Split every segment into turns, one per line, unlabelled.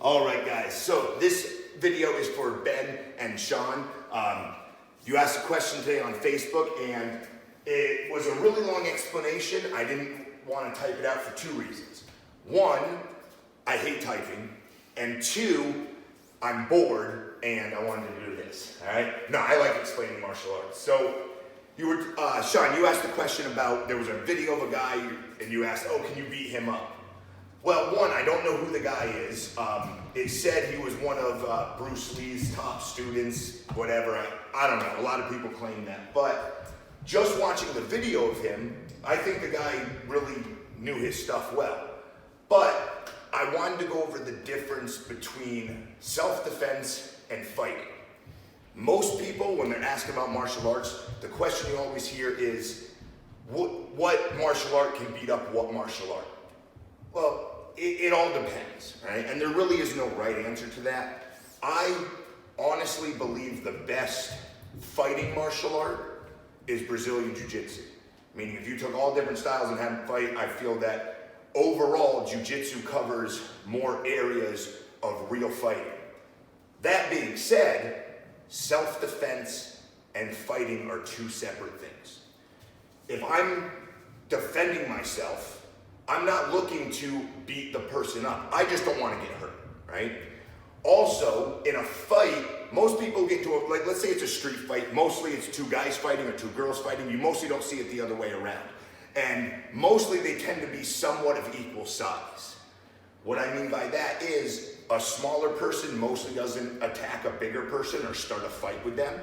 All right, guys, so this video is for Ben and Sean. You asked a question today on Facebook, and it was a really long explanation. I didn't want to type it out for two reasons. One, I hate typing, and two, I'm bored, and I wanted to do this, all right? No, I like explaining martial arts. So, Sean, you asked the question about, there was a video of a guy, and you asked, oh, can you beat him up? Well, one, I don't know who the guy is. It said he was one of Bruce Lee's top students, whatever. I don't know, a lot of people claim that. But just watching the video of him, I think the guy really knew his stuff well. But I wanted to go over the difference between self-defense and fighting. Most people, when they're asking about martial arts, the question you always hear is, what martial art can beat up what martial art? Well, it all depends, right? And there really is no right answer to that. I honestly believe the best fighting martial art is Brazilian Jiu-Jitsu. Meaning if you took all different styles and had them fight, I feel that overall Jiu-Jitsu covers more areas of real fighting. That being said, self-defense and fighting are two separate things. If I'm defending myself, I'm not looking to beat the person up. I just don't want to get hurt, right? Also, in a fight, most people get to like, let's say it's a street fight. Mostly it's two guys fighting or two girls fighting. You mostly don't see it the other way around. And mostly they tend to be somewhat of equal size. What I mean by that is a smaller person mostly doesn't attack a bigger person or start a fight with them.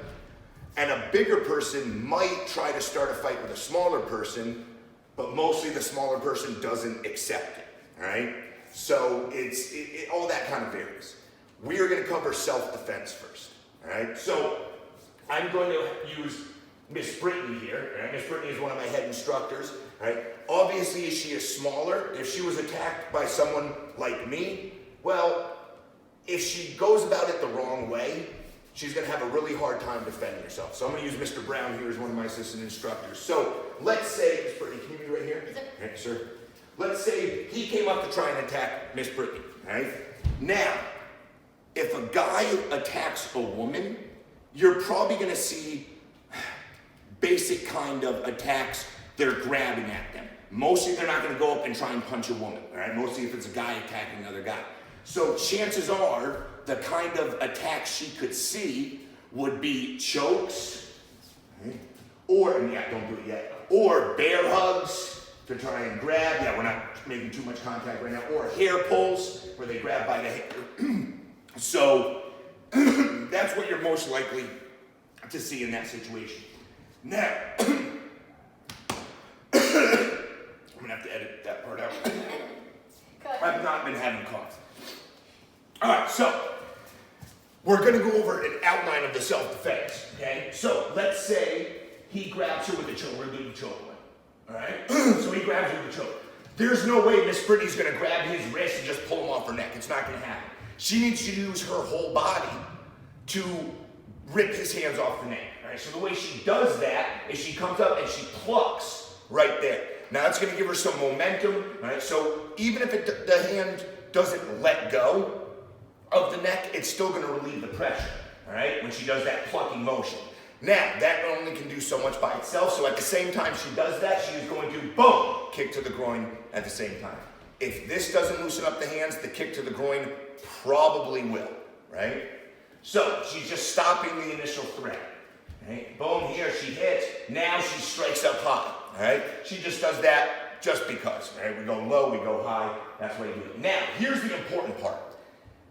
And a bigger person might try to start a fight with a smaller person, but mostly the smaller person doesn't accept it, all right? So all that kind of varies. We are gonna cover self-defense first, all right? So I'm going to use Miss Brittany here, all right? Miss Brittany is one of my head instructors, all right? Obviously, she is smaller. If she was attacked by someone like me, well, if she goes about it the wrong way, she's gonna have a really hard time defending herself. So I'm gonna use Mr. Brown here as one of my assistant instructors. So let's say, Miss Brittany, can you be right here? Yes, sir. Let's say he came up to try and attack Miss Brittany, all right? Now, if a guy attacks a woman, you're probably gonna see basic kind of attacks. They're grabbing at them. Mostly they're not gonna go up and try and punch a woman, all right? Mostly if it's a guy attacking another guy. So chances are, the kind of attacks she could see would be chokes, or, and yeah, don't do it yet, or bear hugs to try and grab, yeah, we're not making too much contact right now, or hair pulls, where they grab by the hair. So, that's what you're most likely to see in that situation. Now, I'm gonna have to edit that part out. I've not been having cough. All right, so we're gonna go over an outline of the self-defense, okay? So let's say he grabs her with a choke. We're gonna do the choke one, all right? So he grabs her with a choke. There's no way Miss Brittany's gonna grab his wrist and just pull him off her neck. It's not gonna happen. She needs to use her whole body to rip his hands off the neck, all right? So the way she does that is she comes up and she plucks right there. Now that's gonna give her some momentum, right? So even if the hand doesn't let go of the neck, it's still gonna relieve the pressure, all right? When she does that plucking motion. Now, that only can do so much by itself, so at the same time she does that, she is going to, boom, kick to the groin at the same time. If this doesn't loosen up the hands, the kick to the groin probably will, right? So, she's just stopping the initial threat, right? Boom, here, she hits, now she strikes up high, all right? She just does that just because, right? We go low, we go high, that's why you do it. Now, here's the important part.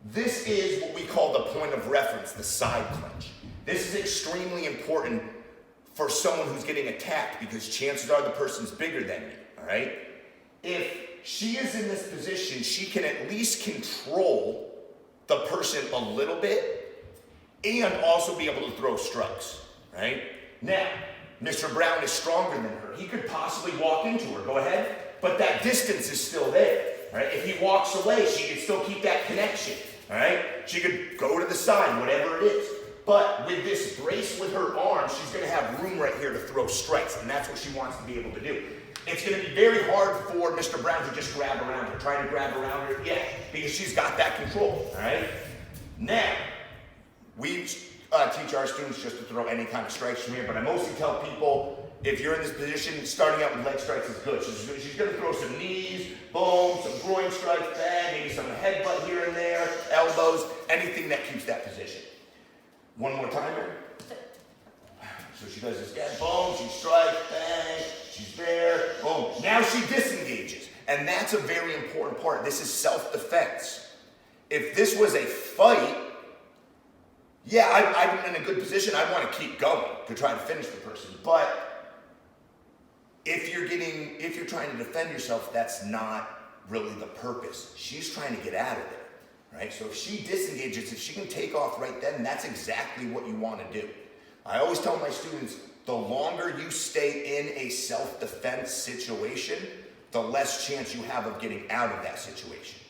This is what we call the point of reference, the side clinch. This is extremely important for someone who's getting attacked because chances are the person's bigger than you, all right? If she is in this position, she can at least control the person a little bit and also be able to throw strikes, right? Now, Mr. Brown is stronger than her. He could possibly walk into her, go ahead, but that distance is still there, right? If he walks away, she can still keep that connection, all right? She could go to the side, whatever it is. But with this brace with her arm, she's gonna have room right here to throw strikes, and that's what she wants to be able to do. It's going to be very hard for Mr. Brown to just grab around her, try to grab around her, yeah, because she's got that control, all right? Now, we teach our students just to throw any kind of strikes from here, but I mostly tell people, if you're in this position, starting out with leg strikes is good. She's going to throw some knees, boom, some groin strikes, bang, maybe some headbutt here and there, elbows, anything that keeps that position. One more time here. So she does this again, boom, she strikes, bang, she's there, boom. Now she disengages, and that's a very important part. This is self-defense. If this was a fight, yeah, I'm in a good position. I want to keep going to try to finish the person, but if you're trying to defend yourself, that's not really the purpose. She's trying to get out of there, right? So if she disengages, if she can take off right then, that's exactly what you want to do. I always tell my students, the longer you stay in a self-defense situation, the less chance you have of getting out of that situation.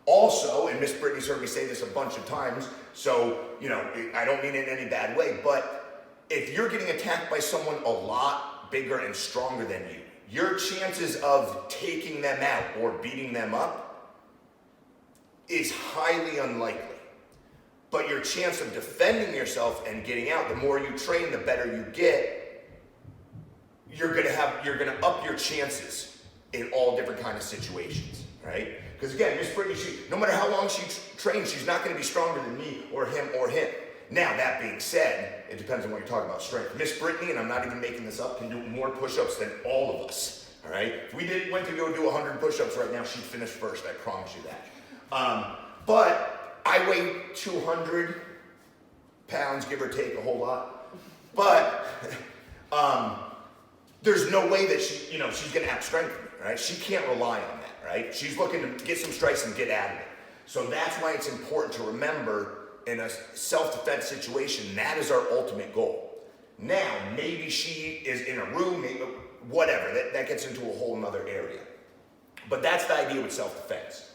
Also, and Miss Brittany's heard me say this a bunch of times, so, I don't mean it in any bad way, but if you're getting attacked by someone a lot bigger and stronger than you, your chances of taking them out or beating them up is highly unlikely. But your chance of defending yourself and getting out, the more you train, the better you get, you're gonna up your chances in all different kind of situations, right? Because again, Miss Brittany, no matter how long she trains, she's not gonna be stronger than me or him or him. Now, that being said, it depends on what you're talking about strength. Miss Brittany, and I'm not even making this up, can do more push-ups than all of us, all right? If we went to go do 100 push-ups right now, she'd finish first, I promise you that. But I weigh 200 pounds, give or take a whole lot. But there's no way that she's gonna out-strength me, right? She can't rely on that, right? She's looking to get some strikes and get out of it. So that's why it's important to remember, in a self-defense situation, that is our ultimate goal. Now, maybe she is in a room, maybe, whatever, that gets into a whole nother area. But that's the idea with self-defense.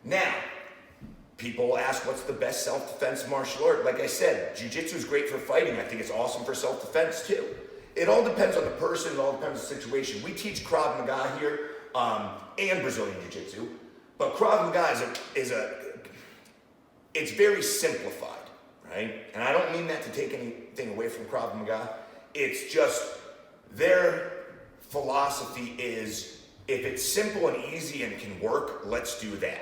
Now, people ask, what's the best self-defense martial art? Like I said, jiu-jitsu is great for fighting. I think it's awesome for self-defense too. It all depends on the person, it all depends on the situation. We teach Krav Maga here, and Brazilian Jiu-Jitsu, but Krav Maga it's very simplified, right? And I don't mean that to take anything away from Krav Maga. It's just their philosophy is, if it's simple and easy and can work, let's do that.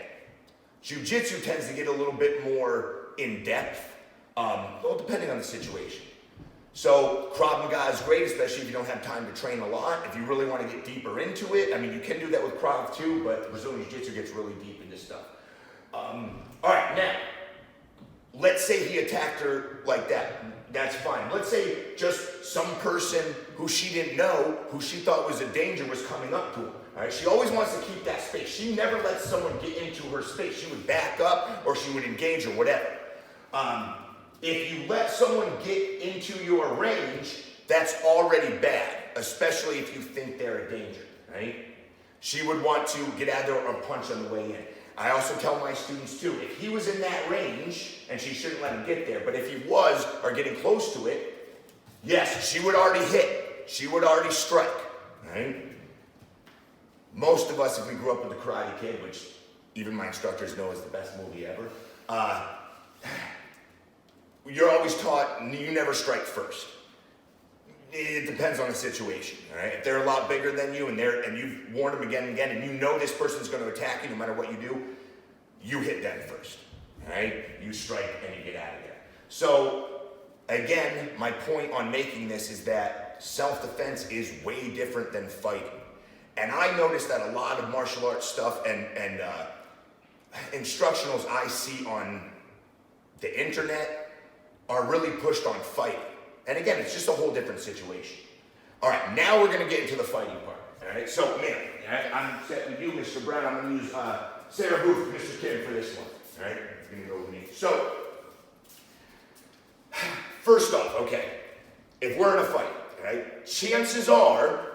Jiu-Jitsu tends to get a little bit more in-depth, well, depending on the situation. So Krav Maga is great, especially if you don't have time to train a lot. If you really want to get deeper into it, I mean, you can do that with Krav too, but Brazilian Jiu-Jitsu gets really deep into stuff. All right, now, let's say he attacked her like that. That's fine. Let's say just some person who she didn't know, who she thought was a danger, was coming up to him. All right? She always wants to keep that space. She never lets someone get into her space. She would back up or she would engage or whatever. If you let someone get into your range, that's already bad, especially if you think they're a danger, right? She would want to get out there or punch on the way in. I also tell my students too, if he was in that range, and she shouldn't let him get there, but if he was, or getting close to it, yes, she would already hit. She would already strike, right? Most of us, if we grew up with the Karate Kid, which even my instructors know is the best movie ever, you're always taught, you never strike first. It depends on the situation, all right? If they're a lot bigger than you and you've warned them again and again, and you know this person's going to attack you no matter what you do, you hit them first, all right? You strike and you get out of there. So, again, my point on making this is that self-defense is way different than fighting. And I noticed that a lot of martial arts stuff and instructionals I see on the internet are really pushed on fighting. And again, it's just a whole different situation. All right, now we're gonna get into the fighting part. All right, so man, I'm set with you, Mr. Brown. I'm gonna use Sarah Booth, Mr. Kim for this one. All right, you're gonna go with me. So, first off, okay, if we're in a fight, all right, chances are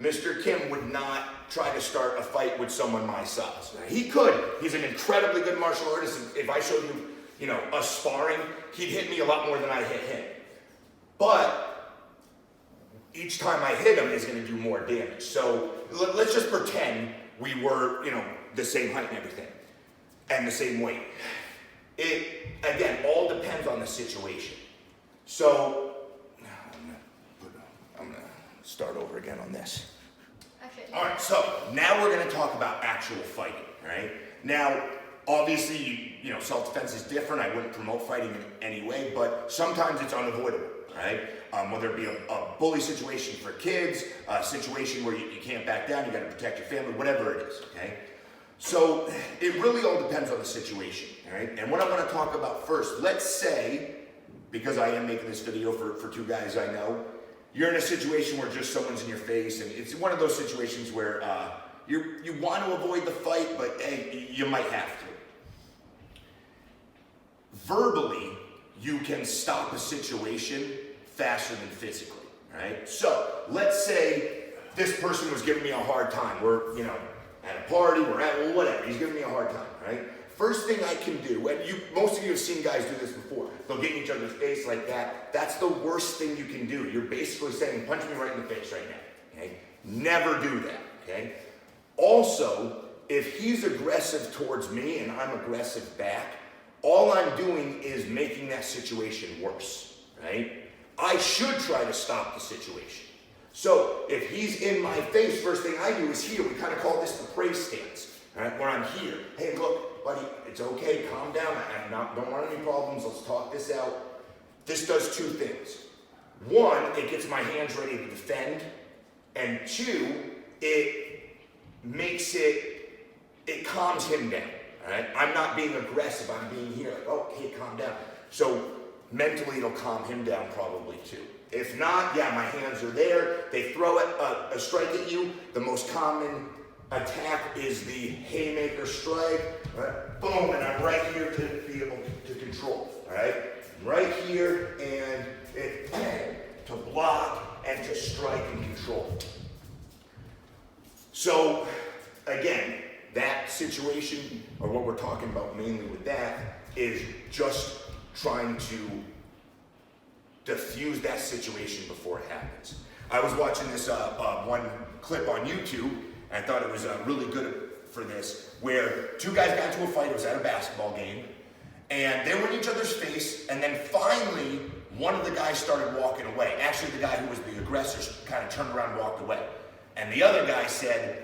Mr. Kim would not try to start a fight with someone my size. Now, he could. He's an incredibly good martial artist. If I showed you, us sparring, he'd hit me a lot more than I hit him. But each time I hit him is going to do more damage. So let's just pretend we were, the same height and everything, and the same weight. It, again, all depends on the situation. So, I'm gonna start over again on this.
Okay.
All right, so now we're gonna talk about actual fighting, all right? Now, obviously, self-defense is different. I wouldn't promote fighting in any way, but sometimes it's unavoidable, all right? Whether it be a bully situation for kids, a situation where you can't back down, you gotta protect your family, whatever it is, okay? So it really all depends on the situation, all right? And what I want to talk about first, let's say, because I am making this video for two guys I know, you're in a situation where just someone's in your face, and it's one of those situations where you want to avoid the fight, but hey, you might have to. Verbally, you can stop a situation faster than physically, all right? So let's say this person was giving me a hard time. We're, at a party, we're at whatever, he's giving me a hard time, right? First thing I can do, and most of you have seen guys do this before, they'll get in each other's face like that. That's the worst thing you can do. You're basically saying, punch me right in the face right now, okay? Never do that, okay? Also, if he's aggressive towards me and I'm aggressive back, all I'm doing is making that situation worse, right? I should try to stop the situation. So if he's in my face, first thing I do is here. We kind of call this the praise stance, right? Where I'm here. Hey, look, buddy, it's okay. Calm down. Don't want any problems. Let's talk this out. This does two things. One, it gets my hands ready to defend. And two, it calms him down, all right? I'm not being aggressive. I'm being here like, oh, hey, calm down. So mentally, it'll calm him down probably too. If not, yeah, my hands are there. They throw a strike at you. The most common attack is the haymaker strike. Right? Boom, and I'm right here to be able to control. All right, I'm right here, and to block and to strike and control. So again, that situation, or what we're talking about mainly with that, is just trying to diffuse that situation before it happens. I was watching this one clip on YouTube, and I thought it was really good for this, where two guys got into a fight. It was at a basketball game, and they were in each other's face, and then finally, one of the guys started walking away. Actually, the guy who was the aggressor kind of turned around and walked away. And the other guy said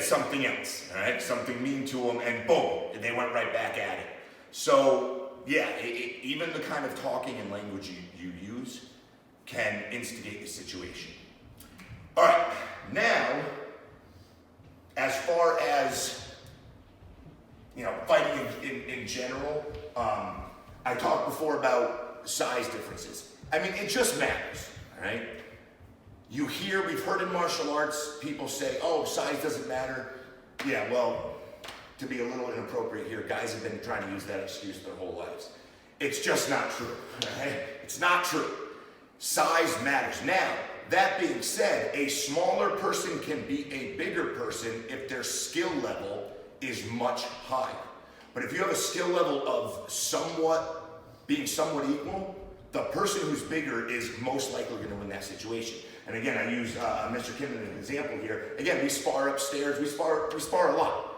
something else, all right? Something mean to him, and boom, they went right back at it. So, yeah, even the kind of talking and language you use can instigate the situation. All right, now, as far as, fighting in general, I talked before about size differences. I mean, it just matters, all right? We've heard in martial arts, people say, oh, size doesn't matter. Yeah, well, to be a little inappropriate here, guys have been trying to use that excuse their whole lives. It's just not true, right? It's not true. Size matters. Now, that being said, a smaller person can beat a bigger person if their skill level is much higher. But if you have a skill level of being somewhat equal, the person who's bigger is most likely going to win that situation. And again, I use Mr. Kim as an example here. Again, we spar upstairs. We spar a lot.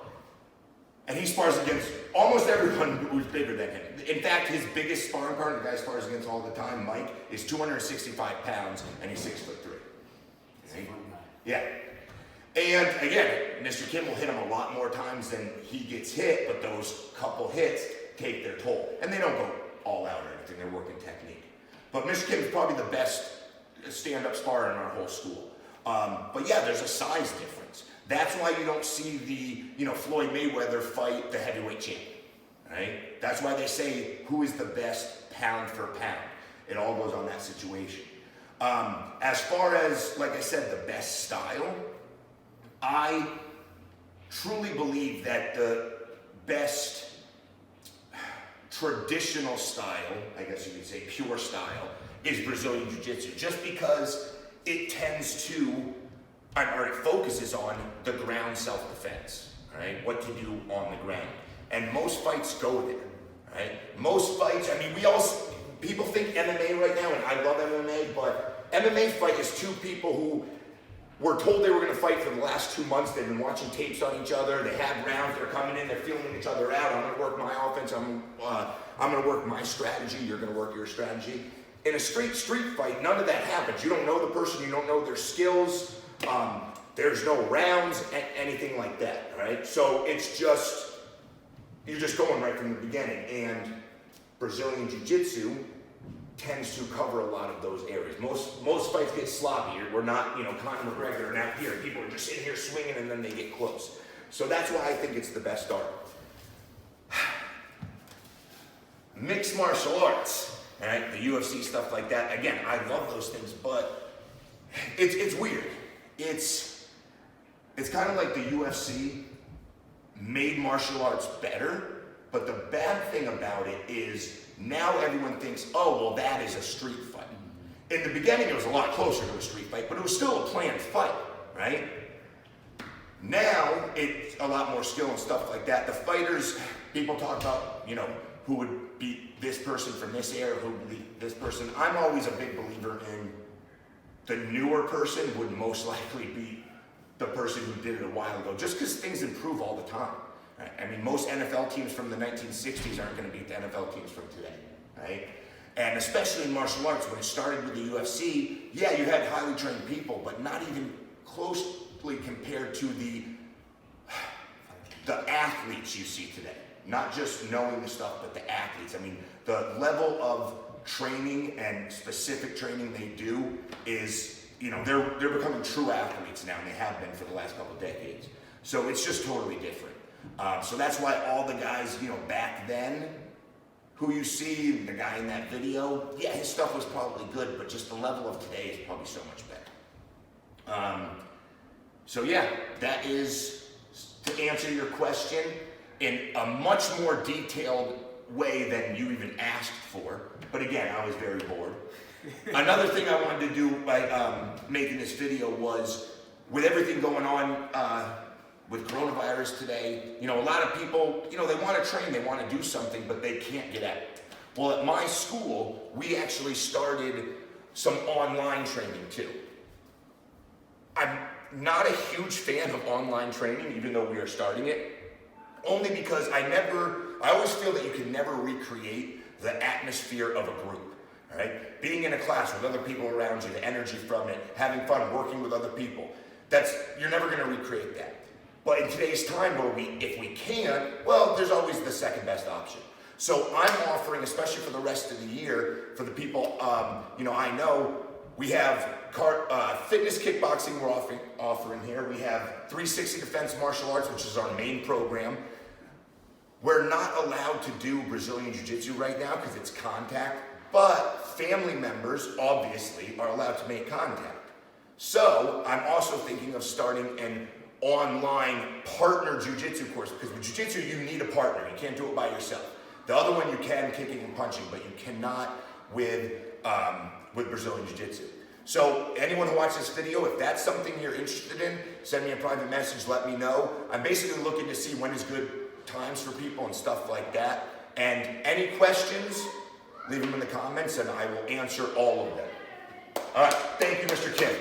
And he spars against almost everyone who's bigger than him. In fact, his biggest sparring partner, the guy he spars against all the time, Mike, is 265 pounds, and he's 6'3". Right? Yeah. And again, Mr. Kim will hit him a lot more times than he gets hit, but those couple hits take their toll. And they don't go all out or anything, they're working technique. But Mr. Kim is probably the best stand-up sparrer in our whole school. But yeah, there's a size difference. That's why you don't see the, Floyd Mayweather fight the heavyweight champion, right? That's why they say who is the best pound for pound. It all goes on that situation. As far as, like I said, the best style, I truly believe that the best traditional style, I guess you could say pure style, is Brazilian Jiu-Jitsu, just because it tends to, or it focuses on the ground self-defense, right? What to do on the ground. And most fights go there, right? Most fights, people think MMA right now, and I love MMA, but MMA fight is two people who were told they were going to fight for the last 2 months. They've been watching tapes on each other. They have rounds. They're coming in. They're feeling each other out. I'm going to work my offense. I'm going to work my strategy. You're going to work your strategy. In a straight street fight, none of that happens. You don't know the person. You don't know their skills. There's no rounds, anything like that, right? So it's just, you're just going right from the beginning. And Brazilian Jiu-Jitsu tends to cover a lot of those areas. Most fights get sloppy. We're not, Conor McGregor and out here. People are just in here swinging and then they get close. So that's why I think it's the best art. Mixed martial arts, right? The UFC, stuff like that. Again, I love those things, but it's weird. It's kind of like the UFC made martial arts better, but the bad thing about it is now everyone thinks, oh, well, that is a street fight. In the beginning, it was a lot closer to a street fight, but it was still a planned fight, right? Now, it's a lot more skill and stuff like that. The fighters, people talk about, who would beat this person from this era, who would beat this person. I'm always a big believer in the newer person would most likely beat the person who did it a while ago, just because things improve all the time. Right? I mean, most NFL teams from the 1960s aren't going to beat the NFL teams from today, right? And especially in martial arts, when it started with the UFC, yeah, you had highly trained people, but not even closely compared to the athletes you see today. Not just knowing the stuff, but the athletes. I mean, the level of training and specific training they do is, they're becoming true athletes now, and they have been for the last couple of decades. So it's just totally different. So that's why all the guys, back then, who you see, the guy in that video, yeah, his stuff was probably good, but just the level of today is probably so much better. So yeah, that is, to answer your question, in a much more detailed way than you even asked for. But again, I was very bored. Another thing I wanted to do by making this video was, with everything going on with coronavirus today, a lot of people, they want to train, they want to do something, but they can't get out. Well, at my school, we actually started some online training too. I'm not a huge fan of online training, even though we are starting it, only because I always feel that you can never recreate the atmosphere of a group, right? Being in a class with other people around you, the energy from it, having fun, working with other people, you're never going to recreate that. But in today's time, if we can, well, there's always the second best option. So I'm offering, especially for the rest of the year, for the people, I know, we have fitness kickboxing we're offering here. We have 360 Defense Martial Arts, which is our main program. We're not allowed to do Brazilian Jiu-Jitsu right now because it's contact, but family members, obviously, are allowed to make contact. So I'm also thinking of starting an online partner Jiu-Jitsu course, because with Jiu-Jitsu, you need a partner. You can't do it by yourself. The other one you can, kicking and punching, but you cannot with Brazilian Jiu-Jitsu. So anyone who watches this video, if that's something you're interested in, send me a private message, let me know. I'm basically looking to see when is good times for people and stuff like that. And any questions, leave them in the comments and I will answer all of them. All right, thank you, Mr. Kim.